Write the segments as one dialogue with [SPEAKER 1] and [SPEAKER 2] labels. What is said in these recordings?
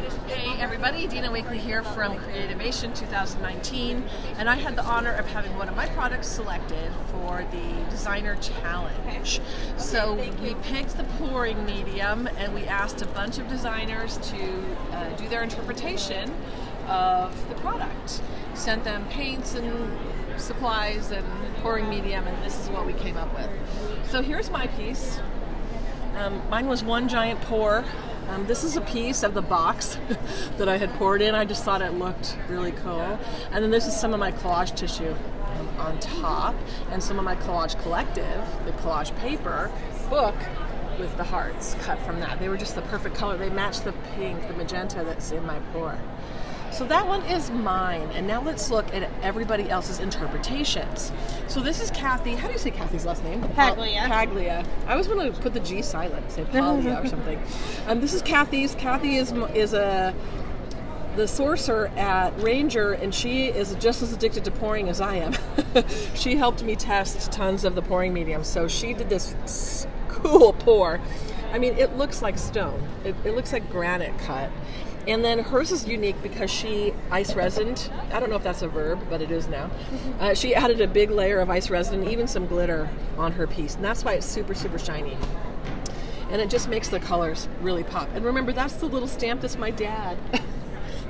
[SPEAKER 1] Hey everybody, Dina Wakley here from Creativation 2019, and I had the honor of having one of my products selected for the Designer Challenge. So we picked the pouring medium and we asked a bunch of designers to do their interpretation of the product. Sent them paints and supplies and pouring medium, and this is what we came up with. So here's my piece. Mine was one giant pour. This is a piece of the box that I had poured in. I just thought it looked really cool. And then this is some of my collage tissue on top, and some of my collage collective, the collage paper book with the hearts cut from that. They were just the perfect color. They matched the pink, the magenta that's in my pour. So that one is mine, and now let's look at everybody else's interpretations. So this is Kathy. How do you say Kathy's last name?
[SPEAKER 2] Paglia.
[SPEAKER 1] Paglia. I always want to put the G silent, say Paglia or something. This is Kathy's. Kathy is the sorcerer at Ranger, and she is just as addicted to pouring as I am. She helped me test tons of the pouring mediums, so she did this cool pour. I mean, it looks like stone. It looks like granite cut. And then hers is unique because she ice resined. I don't know if that's a verb, but it is now. She added a big layer of ice resin and even some glitter on her piece. And that's why it's super, super shiny. And it just makes the colors really pop. And remember, that's the little stamp. That's my dad.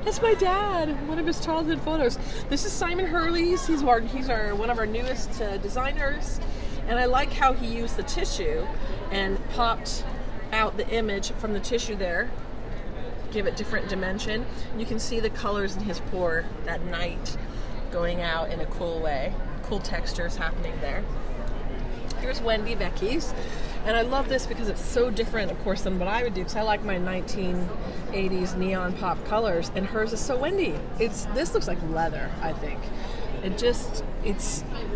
[SPEAKER 1] That's my dad, one of his childhood photos. This is Simon Hurley's. He's one of our newest designers. And I like how he used the tissue and popped out the image from the tissue there. Give it different dimension. You can see the colors in his pour that night going out in a cool way. Cool textures happening there. Here's Wendy Becky's. And I love this because it's so different, of course, than what I would do, because I like my 1980s neon pop colors, and hers is so Wendy. This looks like leather, I think.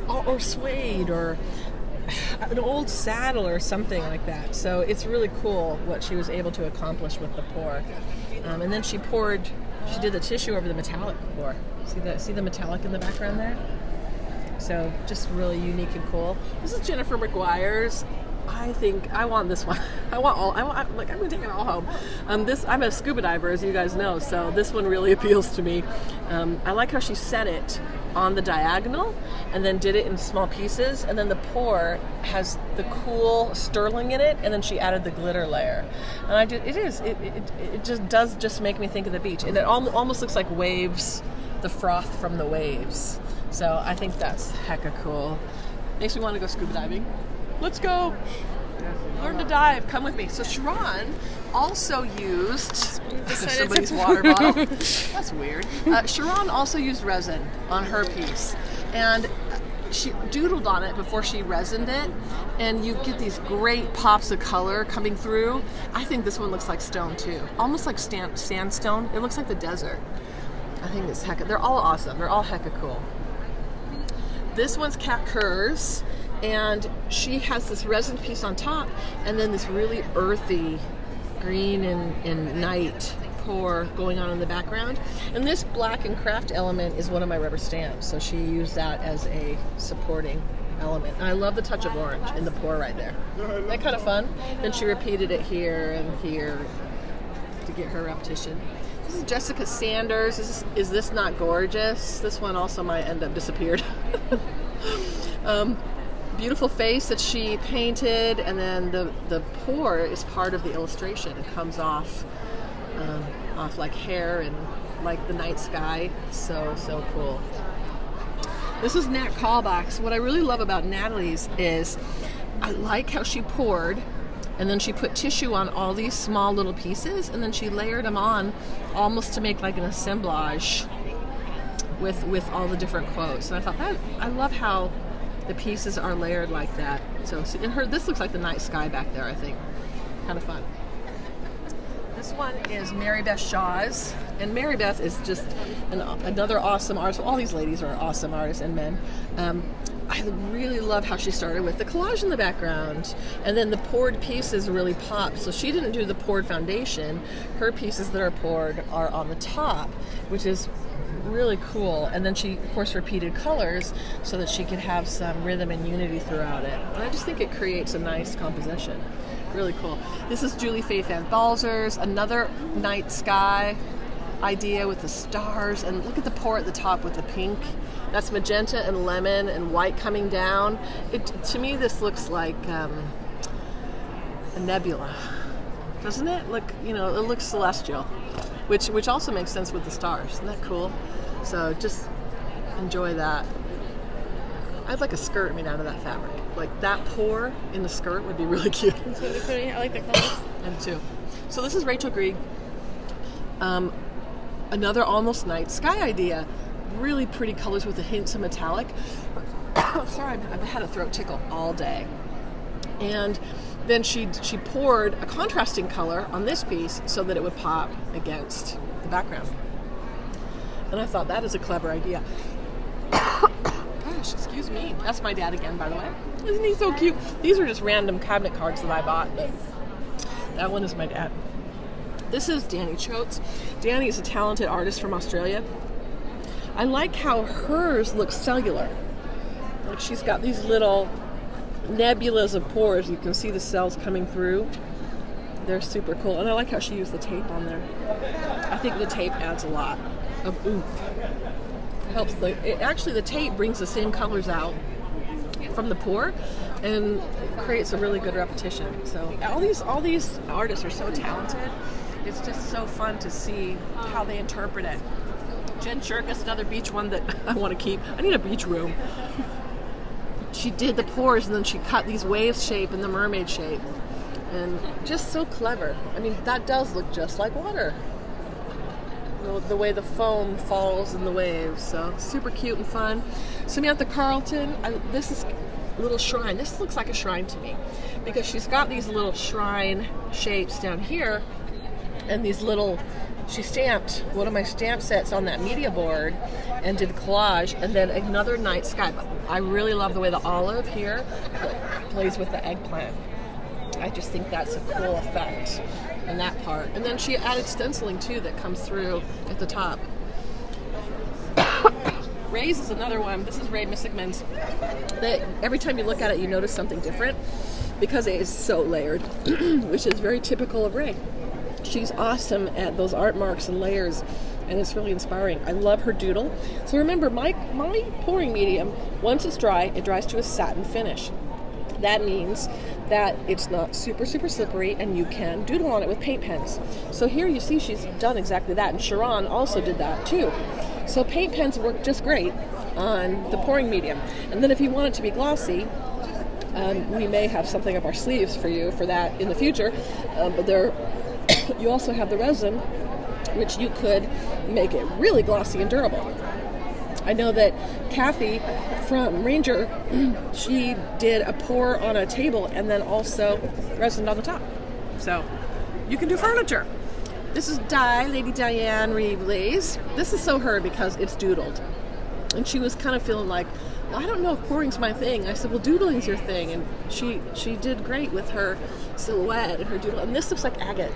[SPEAKER 1] Or suede, or an old saddle or something like that. So it's really cool what she was able to accomplish with the pour. And then she did the tissue over the metallic pour. See the metallic in the background there? So just really unique and cool. This is Jennifer McGuire's. I think I want this one. I'm gonna take it all home. I'm a scuba diver, as you guys know, so this one really appeals to me. I like how she set it on the diagonal and then did it in small pieces, and then the pour has the cool sterling in it, and then she added the glitter layer. And it just does make me think of the beach, and it almost looks like waves, the froth from the waves. So I think that's hecka cool. Makes me want to go scuba diving. Let's go. Learn to dive. Come with me. So Sharon also used somebody's water bottle. That's weird. Sharon also used resin on her piece, and she doodled on it before she resined it, and you get these great pops of color coming through. I think this one looks like stone too, almost like sandstone. It looks like the desert. I think it's hecka. They're all awesome. They're all hecka cool. This one's Kat Kerr's. And she has this resin piece on top, and then this really earthy green and night pour going on in the background. And this black and craft element is one of my rubber stamps, so she used that as a supporting element. And I love the touch of orange in the pour right there. Isn't that kind of fun? Then she repeated it here and here to get her repetition. This is Jessica Sanders. Is this not gorgeous? This one also might end up disappeared. Beautiful face that she painted, and then the pour is part of the illustration. It comes off like hair and like the night sky. So cool. This is Nat Callbacks. What I really love about Natalie's is I like how she poured, and then she put tissue on all these small little pieces, and then she layered them on almost to make like an assemblage with all the different quotes. And I thought I love how the pieces are layered like that. So in this looks like the night sky back there, I think. Kind of fun. This one is Mary Beth Shaw's, and Mary Beth is just another awesome artist. All these ladies are awesome artists, and men. I really love how she started with the collage in the background, and then the poured pieces really pop. So she didn't do the poured foundation. Her pieces that are poured are on the top, which is really cool. And then she, of course, repeated colors so that she could have some rhythm and unity throughout it. And I just think it creates a nice composition. Really cool. This is Julie Faye Van Balzer's, another night sky idea with the stars, and look at the pour at the top with the pink. That's magenta and lemon and white coming down. To me, this looks like a nebula, doesn't it? Look, you know, it looks celestial, which also makes sense with the stars. Isn't that cool? So just enjoy that. I'd like a skirt made out of that fabric. Like that pour in the skirt would be really cute.
[SPEAKER 2] It's really pretty. I like the colors.
[SPEAKER 1] And too. So this is Rachel Grieg. Another almost night sky idea. Really pretty colors with the hints of metallic. Sorry, I've had a throat tickle all day. And then she poured a contrasting color on this piece so that it would pop against the background. And I thought that is a clever idea. Gosh, excuse me. That's my dad again, by the way. Isn't he so cute? These are just random cabinet cards that I bought, but that one is my dad. This is Danny Choates. Danny is a talented artist from Australia. I like how hers looks cellular. Like she's got these little nebulas of pores. You can see the cells coming through. They're super cool. And I like how she used the tape on there. I think the tape adds a lot of oomph. Helps actually the tape brings the same colors out from the pour and creates a really good repetition. So all these artists are so talented. It's just so fun to see how they interpret it. Jen Shirkus, another beach one that I want to keep. I need a beach room. She did the pours and then she cut these waves shape and the mermaid shape. And just so clever. I mean, that does look just like water. The way the foam falls in the waves. So super cute and fun. Samantha Carlton, this is a little shrine. This looks like a shrine to me because she's got these little shrine shapes down here and these little, she stamped one of my stamp sets on that media board and did collage, and then another night sky. I really love the way the olive here plays with the eggplant. I just think that's a cool effect in that part. And then she added stenciling too that comes through at the top. Ray's is another one. This is Ray Missigman's. That every time you look at it, you notice something different because it is so layered, which is very typical of Ray. She's awesome at those art marks and layers, and it's really inspiring. I love her doodle. So remember, my pouring medium, once it's dry, it dries to a satin finish. That means that it's not super, super slippery, and you can doodle on it with paint pens. So here you see she's done exactly that, and Sharon also did that too. So paint pens work just great on the pouring medium. And then if you want it to be glossy, we may have something up our sleeves for you for that in the future, but you also have the resin, which you could make it really glossy and durable. I know that Kathy from Ranger, she did a pour on a table and then also resined on the top. So you can do furniture. This is Lady Diane Reeves. This is so her because it's doodled. And she was kind of feeling like, well, I don't know if pouring's my thing. I said, well, doodling's your thing. And she did great with her silhouette and her doodle. And this looks like agate.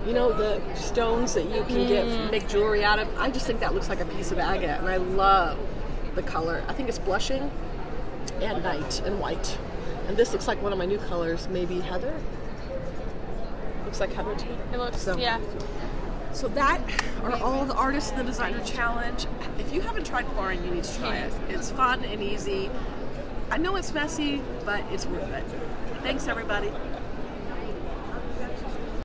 [SPEAKER 1] You know, the stones that you can make jewelry out of. I just think that looks like a piece of agate, and I love the color. I think it's blushing and night and white. And this looks like one of my new colors, maybe heather. Looks like heather too.
[SPEAKER 2] It looks,
[SPEAKER 1] so,
[SPEAKER 2] yeah.
[SPEAKER 1] So that are all the artists in the designer challenge. If you haven't tried pouring, you need to try it. It's fun and easy. I know it's messy, but it's worth it. Thanks, everybody.